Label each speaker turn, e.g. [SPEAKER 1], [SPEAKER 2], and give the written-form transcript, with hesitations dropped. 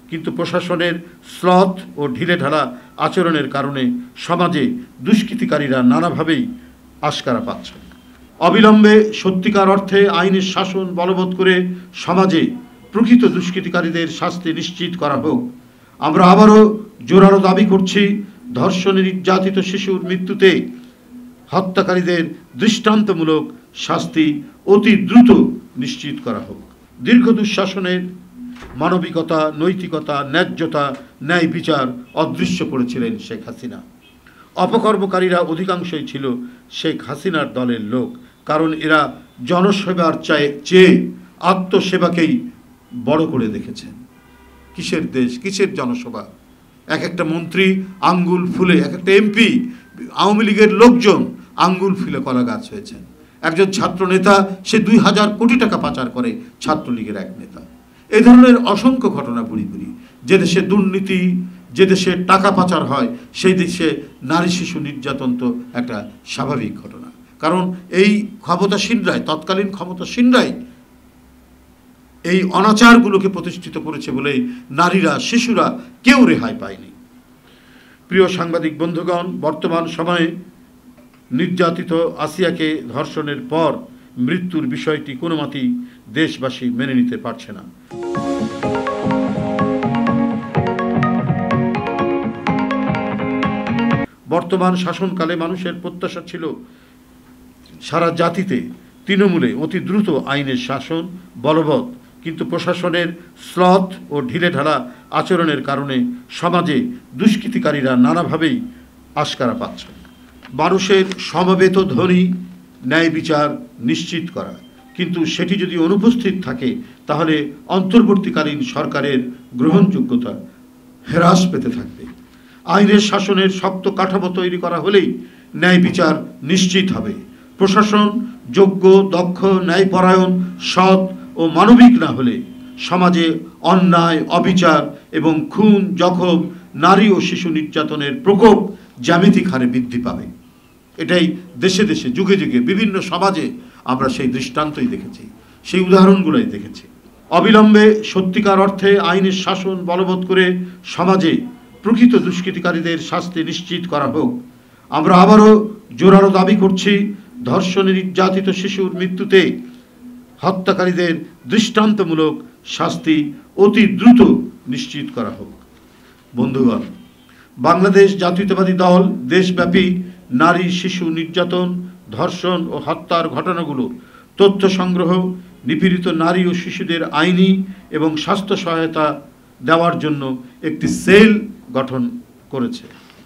[SPEAKER 1] কিন্তু প্রশাসনের শ্লথ ও ঢিলেঢালা আচরণের কারণে সমাজে দুষ্কৃতিকারীরা নানাভাবেই আশকারা পাচ্ছেন। অবিলম্বে সত্যিকার অর্থে আইনের শাসন বলবৎ করে সমাজে প্রকৃত দুষ্কৃতিকারীদের শাস্তি নিশ্চিত করা হোক। আমরা আবারও জোরালো দাবি করছি, ধর্ষণে নির্যাতিত শিশুর মৃত্যুতে হত্যাকারীদের দৃষ্টান্তমূলক শাস্তি অতি দ্রুত নিশ্চিত করা হোক। দীর্ঘ দুঃশাসনের মানবিকতা, নৈতিকতা, ন্যায্যতা, ন্যায় বিচার অদৃশ্য করেছিলেন শেখ হাসিনা। অপকর্মকারীরা অধিকাংশই ছিল শেখ হাসিনার দলের লোক, কারণ এরা জনসেবার চেয়ে আত্মসেবাকেই বড় করে দেখেছেন। কিসের দেশ, কিসের জনসভা? এক একটা মন্ত্রী আঙ্গুল ফুলে, এক একটা এমপি, আওয়ামী লীগের লোকজন আঙ্গুল ফুলে কলা গাছ হয়েছেন। একজন ছাত্র নেতা সে 2000 কোটি টাকা পাচার করে, ছাত্রলীগের এক নেতা। এ ধরনের অসংখ্য ঘটনা বুড়ি যে দেশে দুর্নীতি, যে দেশে টাকা পাচার হয়, সেই দেশে নারী শিশু নির্যাতন তো একটা স্বাভাবিক ঘটনা। কারণ এই ক্ষমতাসীনরাই, তৎকালীন ক্ষমতাসীনরাই এই অনাচারগুলোকে প্রতিষ্ঠিত করেছে বলেই নারীরা, শিশুরা কেউ রেহাই পায়নি। প্রিয় সাংবাদিক বন্ধুগণ, বর্তমান সময়ে নির্যাতিত আসিয়াকে ধর্ষণের পর মৃত্যুর বিষয়টি কোনো মতেই দেশবাসী মেনে নিতে পারছে না। বর্তমান শাসনকালে মানুষের প্রত্যাশা ছিল সারা জাতিতে তৃণমূলে অতি দ্রুত আইনের শাসন বলবৎ, কিন্তু প্রশাসনের শ্লথ ও ঢিলেঢালা আচরণের কারণে সমাজে দুষ্কৃতিকারীরা নানাভাবেই আশকারা পাচ্ছেন। মানুষের সমবেত ধ্বনি ন্যায় বিচার নিশ্চিত করা, কিন্তু সেটি যদি অনুপস্থিত থাকে তাহলে অন্তর্বর্তীকালীন সরকারের গ্রহণযোগ্যতা হ্রাস পেতে থাকবে। আইনের শাসনের শক্ত কাঠামো তৈরি করা হলেই ন্যায় বিচার নিশ্চিত হবে। প্রশাসন যোগ্য, দক্ষ, ন্যায়পরায়ণ, সৎ ও মানবিক না হলে সমাজে অন্যায়, অবিচার এবং খুন, জখম, নারী ও শিশু নির্যাতনের প্রকোপ জ্যামিতিক হারে বৃদ্ধি পাবে। এটাই দেশে দেশে, যুগে যুগে বিভিন্ন সমাজে আমরা সেই দৃষ্টান্তই দেখেছি, সেই উদাহরণগুলোই দেখেছি। অবিলম্বে সত্যিকার অর্থে আইনের শাসন বলবৎ করে সমাজে প্রকৃত দুষ্কৃতিকারীদের শাস্তি নিশ্চিত করা হোক। আমরা আবারও জোরালো দাবি করছি, ধর্ষণে নির্যাতিত শিশুর মৃত্যুতে হত্যাকারীদের দৃষ্টান্তমূলক শাস্তি অতি দ্রুত নিশ্চিত করা হোক। বন্ধুগণ, বাংলাদেশ জাতীয়তাবাদী দল দেশব্যাপী নারী শিশু নির্যাতন, ধর্ষণ ও হত্যার ঘটনাগুলো তথ্য সংগ্রহ, নিপীড়িত নারী ও শিশুদের আইনি এবং স্বাস্থ্য সহায়তা দেওয়ার জন্য একটি সেল গঠন করেছে।